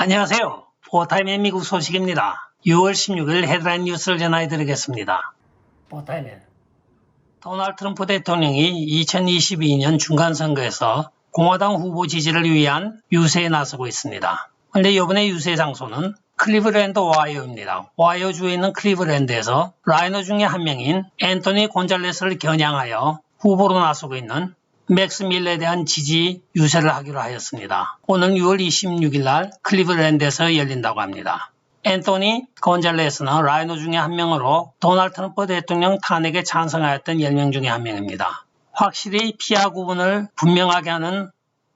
안녕하세요. 포타임의 미국 소식입니다. 6월 16일 헤드라인 뉴스를 전해드리겠습니다. 포타임의 도널드 트럼프 대통령이 2022년 중간선거에서 공화당 후보 지지를 위한 유세에 나서고 있습니다. 그런데 이번에 유세 장소는 클리브랜드 오하이오입니다. 오하이오주에 있는 클리브랜드에서 라이너 중에 한 명인 앤토니 곤잘레스를 겨냥하여 후보로 나서고 있는 맥스 밀러에 대한 지지 유세를 하기로 하였습니다. 오는 6월 26일 날 클리브랜드에서 열린다고 합니다. 앤토니 곤잘레스는 라이너 중에 한 명으로 도널드 트럼프 대통령 탄핵에 찬성하였던 10명 중에 한 명입니다. 확실히 피하 구분을 분명하게 하는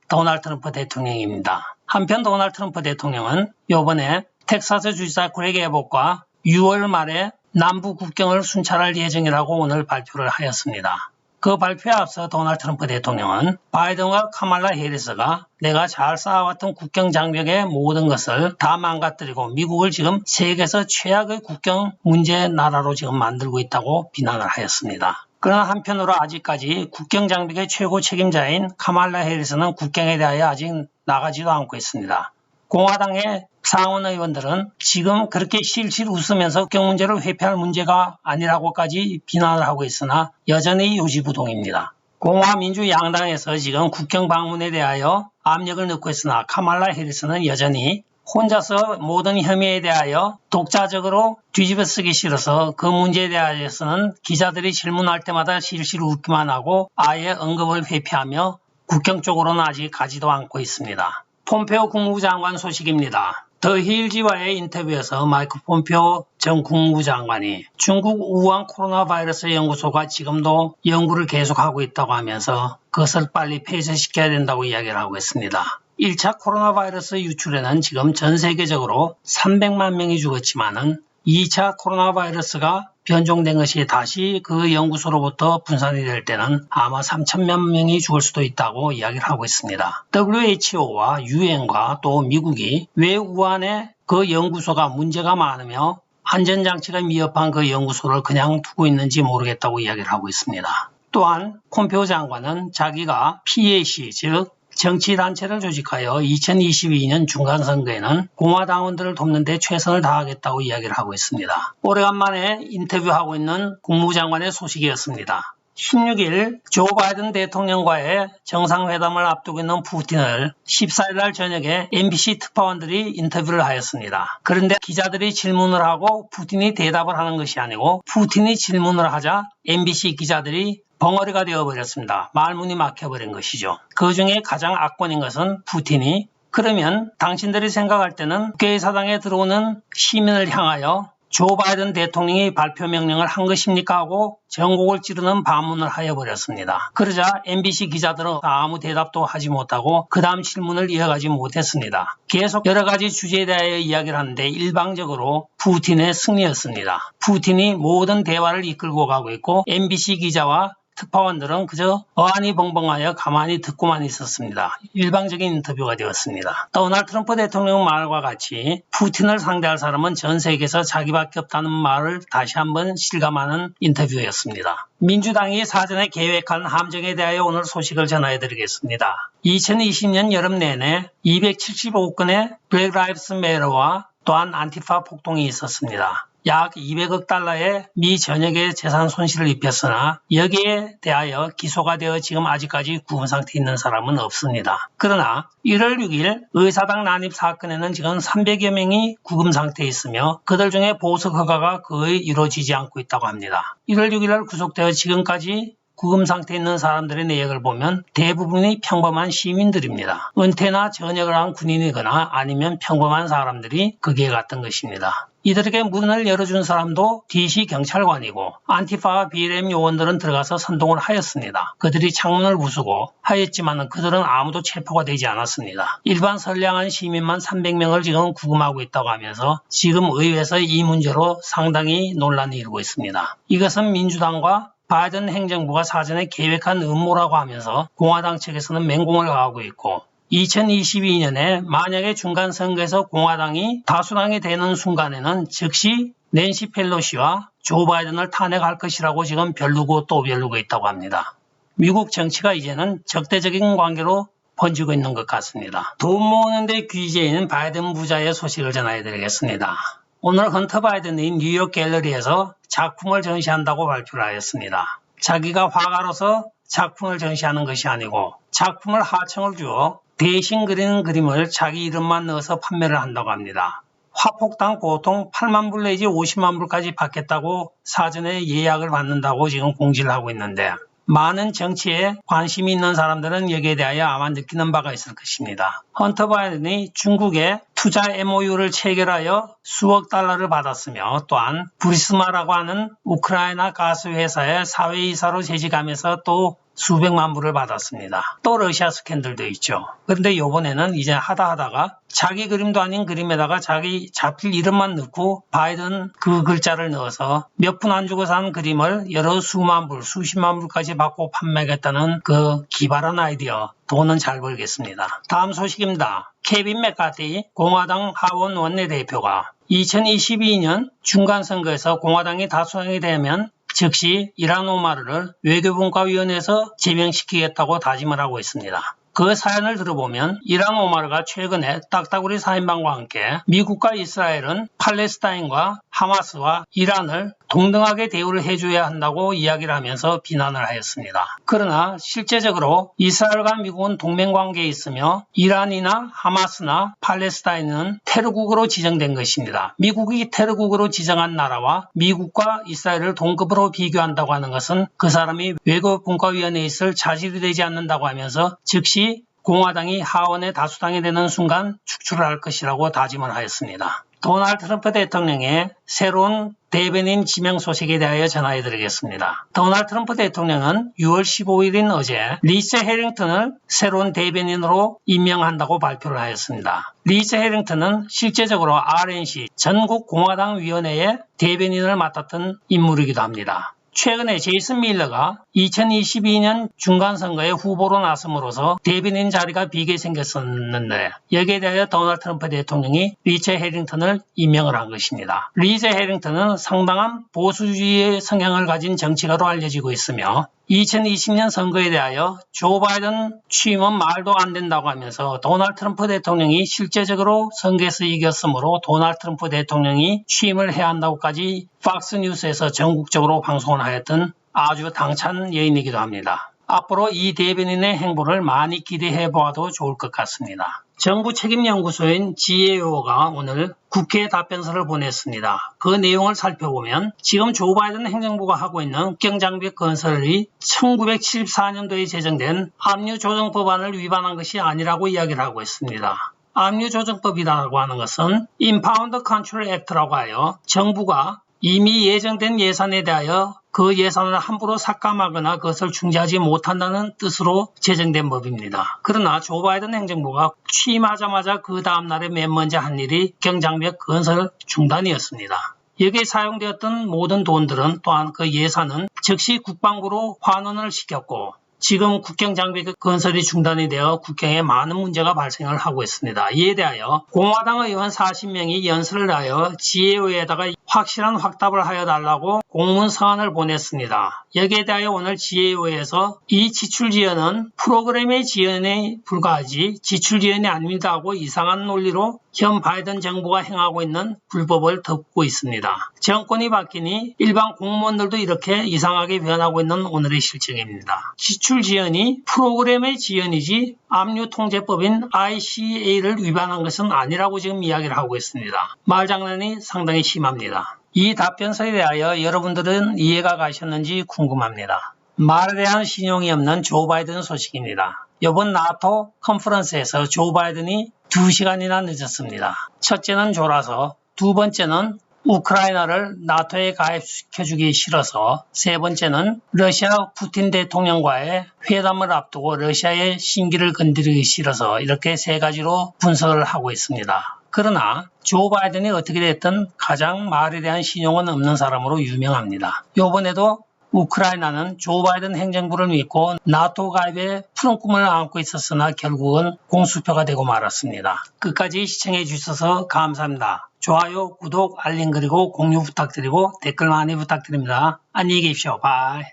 도널드 트럼프 대통령입니다. 한편 도널드 트럼프 대통령은 이번에 텍사스 주지사 그렉 애봇과 6월 말에 남부 국경을 순찰할 예정이라고 오늘 발표를 하였습니다. 그 발표에 앞서 도널드 트럼프 대통령은 바이든과 카말라 해리스가 내가 잘 쌓아왔던 국경 장벽의 모든 것을 다 망가뜨리고 미국을 지금 세계에서 최악의 국경 문제 나라로 지금 만들고 있다고 비난을 하였습니다. 그러나 한편으로 아직까지 국경 장벽의 최고 책임자인 카말라 해리스는 국경에 대하여 아직 나가지도 않고 있습니다. 공화당의 상원 의원들은 지금 그렇게 실실 웃으면서 국경 문제를 회피할 문제가 아니라고까지 비난을 하고 있으나 여전히 요지부동입니다. 공화민주 양당에서 지금 국경 방문에 대하여 압력을 넣고 있으나 카말라 해리스는 여전히 혼자서 모든 혐의에 대하여 독자적으로 뒤집어 쓰기 싫어서 그 문제에 대해서는 기자들이 질문할 때마다 실실 웃기만 하고 아예 언급을 회피하며 국경 쪽으로는 아직 가지도 않고 있습니다. 폼페오 국무부 장관 소식입니다. 더 힐지와의 인터뷰에서 마이크 폼페오 전 국무부 장관이 중국 우한 코로나 바이러스 연구소가 지금도 연구를 계속하고 있다고 하면서 그것을 빨리 폐쇄시켜야 된다고 이야기를 하고 있습니다. 1차 코로나 바이러스 유출에는 지금 전 세계적으로 300만 명이 죽었지만은 2차 코로나 바이러스가 변종된 것이 다시 그 연구소로부터 분산이 될 때는 아마 3천만 명이 죽을 수도 있다고 이야기를 하고 있습니다. WHO와 유엔과 또 미국이 왜 우한에 그 연구소가 문제가 많으며 안전장치가 미흡한 그 연구소를 그냥 두고 있는지 모르겠다고 이야기를 하고 있습니다. 또한 폼페오 장관은 자기가 PAC 즉 정치단체를 조직하여 2022년 중간선거에는 공화당원들을 돕는 데 최선을 다하겠다고 이야기를 하고 있습니다. 오래간만에 인터뷰하고 있는 국무부 장관의 소식이었습니다. 16일 조 바이든 대통령과의 정상회담을 앞두고 있는 푸틴을 14일 날 저녁에 MBC 특파원들이 인터뷰를 하였습니다. 그런데 기자들이 질문을 하고 푸틴이 대답을 하는 것이 아니고 푸틴이 질문을 하자 MBC 기자들이 벙어리가 되어버렸습니다. 말문이 막혀버린 것이죠. 그 중에 가장 악권인 것은 푸틴이 그러면 당신들이 생각할 때는 국회의사당에 들어오는 시민을 향하여 조 바이든 대통령이 발표 명령을 한 것입니까? 하고 전곡을 찌르는 반문을 하여버렸습니다. 그러자 MBC 기자들은 아무 대답도 하지 못하고 그 다음 질문을 이어가지 못했습니다. 계속 여러 가지 주제에 대하여 이야기를 하는데 일방적으로 푸틴의 승리였습니다. 푸틴이 모든 대화를 이끌고 가고 있고 MBC 기자와 특파원들은 그저 어안이 벙벙하여 가만히 듣고만 있었습니다. 일방적인 인터뷰가 되었습니다. 도널드 트럼프 대통령 말과 같이 푸틴을 상대할 사람은 전 세계에서 자기밖에 없다는 말을 다시 한번 실감하는 인터뷰였습니다. 민주당이 사전에 계획한 함정에 대하여 오늘 소식을 전해드리겠습니다. 2020년 여름 내내 275건의 블랙 라이브스 매터와 또한 안티파 폭동이 있었습니다. 약 200억 달러의 미 전역의 재산 손실을 입혔으나 여기에 대하여 기소가 되어 지금 아직까지 구금 상태에 있는 사람은 없습니다. 그러나 1월 6일 의사당 난입 사건에는 지금 300여 명이 구금 상태에 있으며 그들 중에 보석 허가가 거의 이루어지지 않고 있다고 합니다. 1월 6일 날 구속되어 지금까지 구금 상태에 있는 사람들의 내역을 보면 대부분이 평범한 시민들입니다. 은퇴나 전역을 한 군인이거나 아니면 평범한 사람들이 거기에 갔던 것입니다. 이들에게 문을 열어준 사람도 DC 경찰관이고 안티파와 BLM 요원들은 들어가서 선동을 하였습니다. 그들이 창문을 부수고 하였지만 그들은 아무도 체포가 되지 않았습니다. 일반 선량한 시민만 300명을 지금 구금하고 있다고 하면서 지금 의회에서 이 문제로 상당히 논란이 일고 있습니다. 이것은 민주당과 바이든 행정부가 사전에 계획한 음모라고 하면서 공화당 측에서는 맹공을 가하고 있고 2022년에 만약에 중간선거에서 공화당이 다수당이 되는 순간에는 즉시 낸시 펠로시와 조 바이든을 탄핵할 것이라고 지금 별르고 또 별르고 있다고 합니다. 미국 정치가 이제는 적대적인 관계로 번지고 있는 것 같습니다. 돈 모으는데 귀재인 바이든 부자의 소식을 전해드리겠습니다. 오늘 헌터 바이든이 뉴욕 갤러리에서 작품을 전시한다고 발표를 하였습니다. 자기가 화가로서 작품을 전시하는 것이 아니고 작품을 하청을 주어 대신 그리는 그림을 자기 이름만 넣어서 판매를 한다고 합니다. 화폭당 보통 8만 불 내지 50만 불까지 받겠다고 사전에 예약을 받는다고 지금 공지를 하고 있는데 많은 정치에 관심이 있는 사람들은 여기에 대하여 아마 느끼는 바가 있을 것입니다. 헌터 바이든이 중국에 투자 MOU를 체결하여 수억 달러를 받았으며 또한 부리스마라고 하는 우크라이나 가스 회사의 사회이사로 재직하면서 또 수백만 불을 받았습니다. 또 러시아 스캔들도 있죠. 그런데 이번에는 이제 하다가 자기 그림도 아닌 그림에다가 자기 자필 이름만 넣고 바이든 그 글자를 넣어서 몇 푼 안 주고 산 그림을 여러 수만 불, 수십만 불까지 받고 판매하겠다는 그 기발한 아이디어. 돈은 잘 벌겠습니다. 다음 소식입니다. 케빈 맥카티 공화당 하원 원내대표가 2022년 중간선거에서 공화당이 다수당이 되면 즉시 이란 오마르를 외교분과위원회에서 제명시키겠다고 다짐을 하고 있습니다. 그 사연을 들어보면 이란 오마르가 최근에 딱따구리 4인방과 함께 미국과 이스라엘은 팔레스타인과 하마스와 이란을 동등하게 대우를 해줘야 한다고 이야기를 하면서 비난을 하였습니다. 그러나 실제적으로 이스라엘과 미국은 동맹관계에 있으며 이란이나 하마스나 팔레스타인은 테러국으로 지정된 것입니다. 미국이 테러국으로 지정한 나라와 미국과 이스라엘을 동급으로 비교한다고 하는 것은 그 사람이 외교분과위원회에 있을 자질이 되지 않는다고 하면서 즉시 공화당이 하원의 다수당이 되는 순간 축출을 할 것이라고 다짐을 하였습니다. 도널드 트럼프 대통령의 새로운 대변인 지명 소식에 대하여 전해드리겠습니다. 도널드 트럼프 대통령은 6월 15일인 어제 리즈 해링턴을 새로운 대변인으로 임명한다고 발표를 하였습니다. 리즈 해링턴은 실제적으로 RNC 전국공화당위원회의 대변인을 맡았던 인물이기도 합니다. 최근에 제이슨 밀러가 2022년 중간선거에 후보로 나섬으로써 대변인 자리가 비게 생겼었는데 여기에 대하여 도널드 트럼프 대통령이 리즈 해링턴을 임명을 한 것입니다. 리즈 해링턴은 상당한 보수주의의 성향을 가진 정치가로 알려지고 있으며 2020년 선거에 대하여 조 바이든 취임은 말도 안 된다고 하면서 도널드 트럼프 대통령이 실제적으로 선거에서 이겼으므로 도널드 트럼프 대통령이 취임을 해야 한다고까지 팍스뉴스에서 전국적으로 방송을 하였던 아주 당찬 여인이기도 합니다. 앞으로 이 대변인의 행보를 많이 기대해 보아도 좋을 것 같습니다. 정부 책임연구소인 GAO가 오늘 국회에 답변서를 보냈습니다. 그 내용을 살펴보면 지금 조 바이든 행정부가 하고 있는 국경장벽 건설이 1974년도에 제정된 압류조정법안을 위반한 것이 아니라고 이야기를 하고 있습니다. 압류조정법이라고 하는 것은 Impound Control Act라고 하여 정부가 이미 예정된 예산에 대하여 그 예산을 함부로 삭감하거나 그것을 중지하지 못한다는 뜻으로 제정된 법입니다. 그러나 조 바이든 행정부가 취임하자마자 그 다음날에 맨 먼저 한 일이 국경장벽 건설 중단이었습니다. 여기에 사용되었던 모든 돈들은 또한 그 예산은 즉시 국방부로 환원을 시켰고 지금 국경장벽 건설이 중단이 되어 국경에 많은 문제가 발생을 하고 있습니다. 이에 대하여 공화당 의원 40명이 연설을 하여 GAO에다가 확실한 확답을 하여 달라고 공문 서한을 보냈습니다. 여기에 대하여 오늘 GAO에서 이 지출 지연은 프로그램의 지연에 불과하지 지출 지연이 아닙니다 하고 이상한 논리로 현 바이든 정부가 행하고 있는 불법을 덮고 있습니다. 정권이 바뀌니 일반 공무원들도 이렇게 이상하게 변하고 있는 오늘의 실정입니다. 지출 지연이 프로그램의 지연이지 압류통제법인 ICA를 위반한 것은 아니라고 지금 이야기를 하고 있습니다. 말장난이 상당히 심합니다. 이 답변서에 대하여 여러분들은 이해가 가셨는지 궁금합니다. 말에 대한 신용이 없는 조 바이든 소식입니다. 이번 나토 컨퍼런스에서 조 바이든이 2시간이나 늦었습니다. 첫째는 졸아서, 두 번째는 우크라이나를 나토에 가입시켜주기 싫어서, 세 번째는 러시아 푸틴 대통령과의 회담을 앞두고 러시아의 신기를 건드리기 싫어서 이렇게 세 가지로 분석을 하고 있습니다. 그러나 조 바이든이 어떻게 됐든 가장 말에 대한 신용은 없는 사람으로 유명합니다. 이번에도 우크라이나는 조 바이든 행정부를 믿고 나토 가입에 푸른 꿈을 안고 있었으나 결국은 공수표가 되고 말았습니다. 끝까지 시청해 주셔서 감사합니다. 좋아요, 구독, 알림 그리고 공유 부탁드리고 댓글 많이 부탁드립니다. 안녕히 계십시오. 바이.